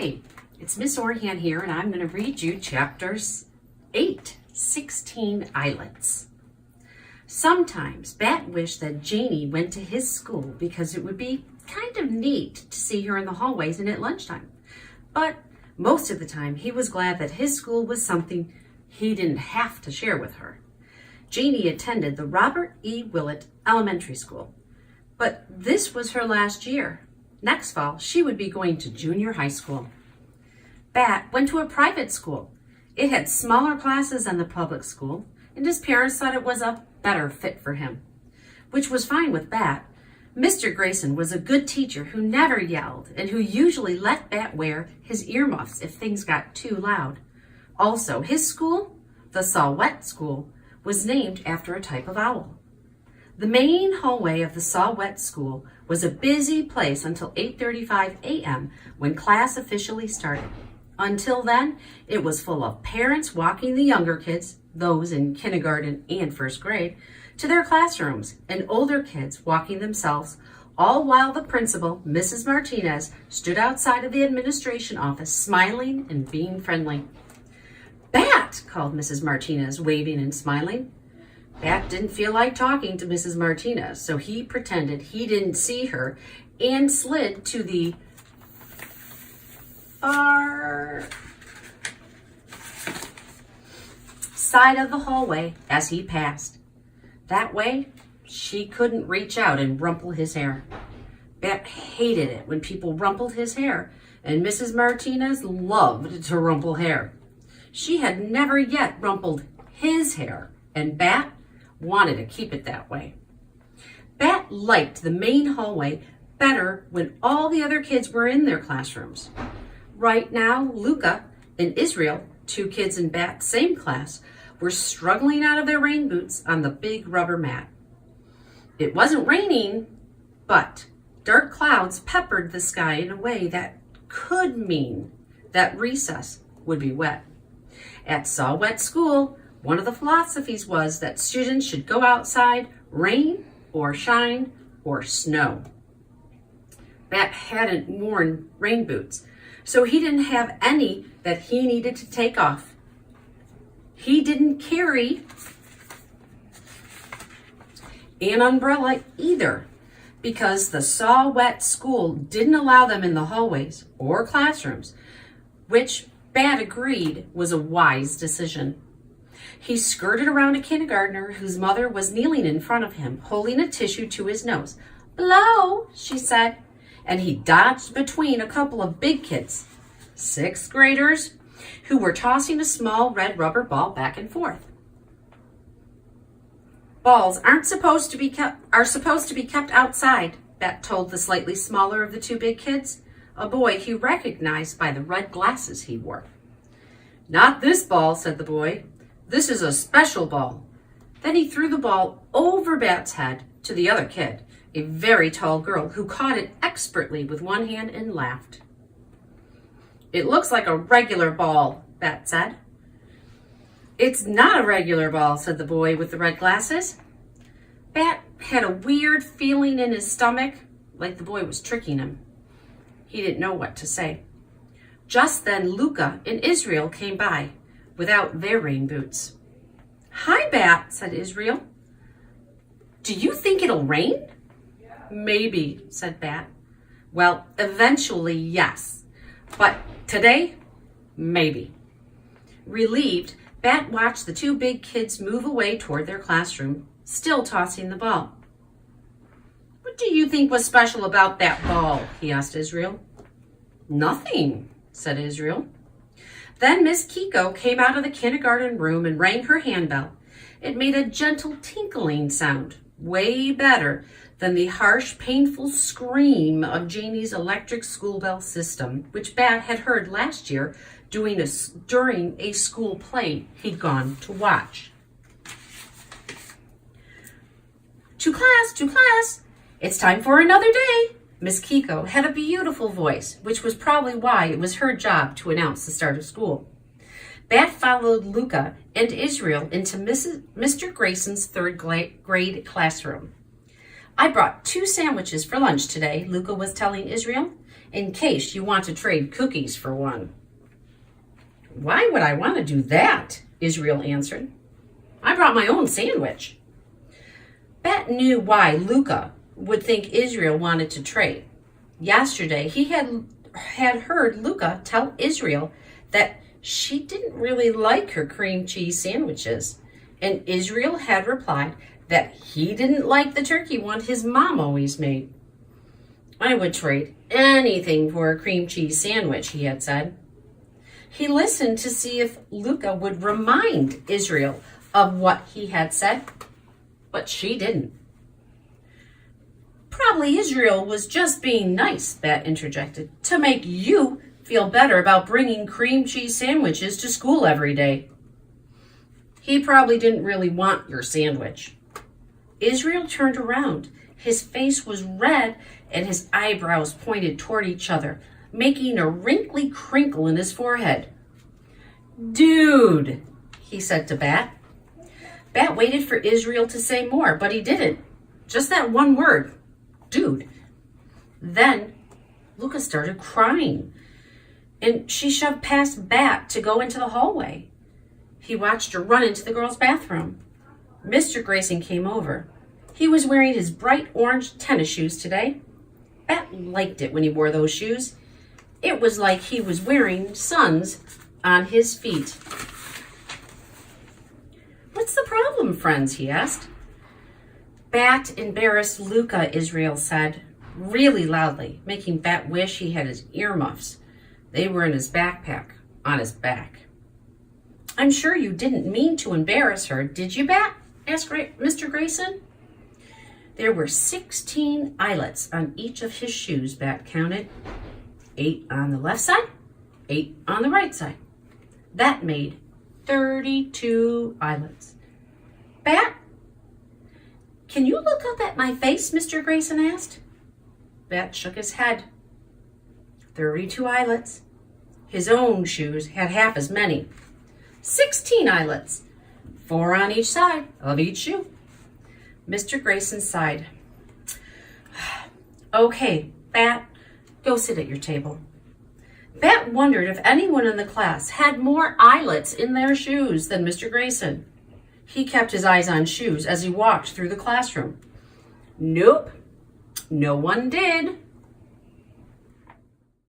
Hi, it's Miss Orhan here, and I'm going to read you chapters 8, 16 Islets. Sometimes Bat wished that Janie went to his school because it would be kind of neat to see her in the hallways and at lunchtime. But most of the time, he was glad that his school was something he didn't have to share with her. Janie attended the Robert E. Willett Elementary School, but this was her last year. Next fall, she would be going to junior high school. Bat went to a private school. It had smaller classes than the public school, and his parents thought it was a better fit for him, which was fine with Bat. Mr. Grayson was a good teacher who never yelled and who usually let Bat wear his earmuffs if things got too loud. Also, his school, the Saw-Whet School, was named after a type of owl. The main hallway of the Saw-Whet School was a busy place until 8:35 a.m. when class officially started. Until then, it was full of parents walking the younger kids, those in kindergarten and first grade, to their classrooms, and older kids walking themselves, all while the principal, Mrs. Martinez, stood outside of the administration office smiling and being friendly. "Bat!" called Mrs. Martinez, waving and smiling. Bat didn't feel like talking to Mrs. Martinez, so he pretended he didn't see her and slid to the far side of the hallway as he passed. That way, she couldn't reach out and rumple his hair. Bat hated it when people rumpled his hair, and Mrs. Martinez loved to rumple hair. She had never yet rumpled his hair, and Bat wanted to keep it that way. Bat liked the main hallway better when all the other kids were in their classrooms. Right now, Luca and Israel, two kids in Bat's same class, were struggling out of their rain boots on the big rubber mat. It wasn't raining, but dark clouds peppered the sky in a way that could mean that recess would be wet. At Saw-Whet School, one of the philosophies was that students should go outside, rain or shine or snow. Bat hadn't worn rain boots, so he didn't have any that he needed to take off. He didn't carry an umbrella either, because the Saw-Whet School didn't allow them in the hallways or classrooms, which Bat agreed was a wise decision. He skirted around a kindergartner whose mother was kneeling in front of him, holding a tissue to his nose. "Blow," she said, and he dodged between a couple of big kids, sixth graders, who were tossing a small red rubber ball back and forth. "Balls are supposed to be kept outside," Bat told the slightly smaller of the two big kids, a boy he recognized by the red glasses he wore. "Not this ball," said the boy. "This is a special ball." Then he threw the ball over Bat's head to the other kid, a very tall girl who caught it expertly with one hand and laughed. "It looks like a regular ball," Bat said. "It's not a regular ball," said the boy with the red glasses. Bat had a weird feeling in his stomach, like the boy was tricking him. He didn't know what to say. Just then, Luca and Israel came by without their rain boots. "Hi, Bat," said Israel. "Do you think it'll rain?" "Maybe," said Bat. "Well, eventually, yes. But today, maybe." Relieved, Bat watched the two big kids move away toward their classroom, still tossing the ball. "What do you think was special about that ball?" he asked Israel. "Nothing," said Israel. Then Miss Kiko came out of the kindergarten room and rang her handbell. It made a gentle tinkling sound, way better than the harsh, painful scream of Janie's electric school bell system, which Bat had heard last year during a school play he'd gone to watch. To class, it's time for another day." Miss Kiko had a beautiful voice, which was probably why it was her job to announce the start of school. Bat followed Luca and Israel into Mr. Grayson's third grade classroom. "I brought 2 sandwiches for lunch today," Luca was telling Israel, in case you want to trade cookies for one." "Why would I want to do that?" Israel answered. "I brought my own sandwich." Bet knew why Luca would think Israel wanted to trade. Yesterday, he had heard Luca tell Israel that she didn't really like her cream cheese sandwiches, and Israel had replied that he didn't like the turkey one his mom always made. "I would trade anything for a cream cheese sandwich," he had said. He listened to see if Luca would remind Israel of what he had said, but she didn't. "Probably Israel was just being nice," Bet interjected, "to make you feel better about bringing cream cheese sandwiches to school every day." "He probably didn't really want your sandwich." Israel turned around. His face was red and his eyebrows pointed toward each other, making a wrinkly crinkle in his forehead. "Dude," he said to Bat. Bat waited for Israel to say more, but he didn't. Just that one word, dude. Then Luca started crying, and she shoved past Bat to go into the hallway. He watched her run into the girls' bathroom. Mr. Grayson came over. He was wearing his bright orange tennis shoes today. Bat liked it when he wore those shoes. It was like he was wearing suns on his feet. "What's the problem, friends?" he asked. "Bat embarrassed Luca," Israel said, really loudly, making Bat wish he had his earmuffs. They were in his backpack, on his back. "I'm sure you didn't mean to embarrass her, did you, Bat?" asked Mr. Grayson. There were 16 eyelets on each of his shoes, Bat counted. 8 on the left side, 8 on the right side. That made 32 eyelets. "Bat, can you look up at my face?" Mr. Grayson asked. Bat shook his head. 32 eyelets. His own shoes had half as many. 16 eyelets, 4 on each side of each shoe. Mr. Grayson sighed. "Okay, Bat, go sit at your table." Bat wondered if anyone in the class had more eyelets in their shoes than Mr. Grayson. He kept his eyes on shoes as he walked through the classroom. Nope, no one did.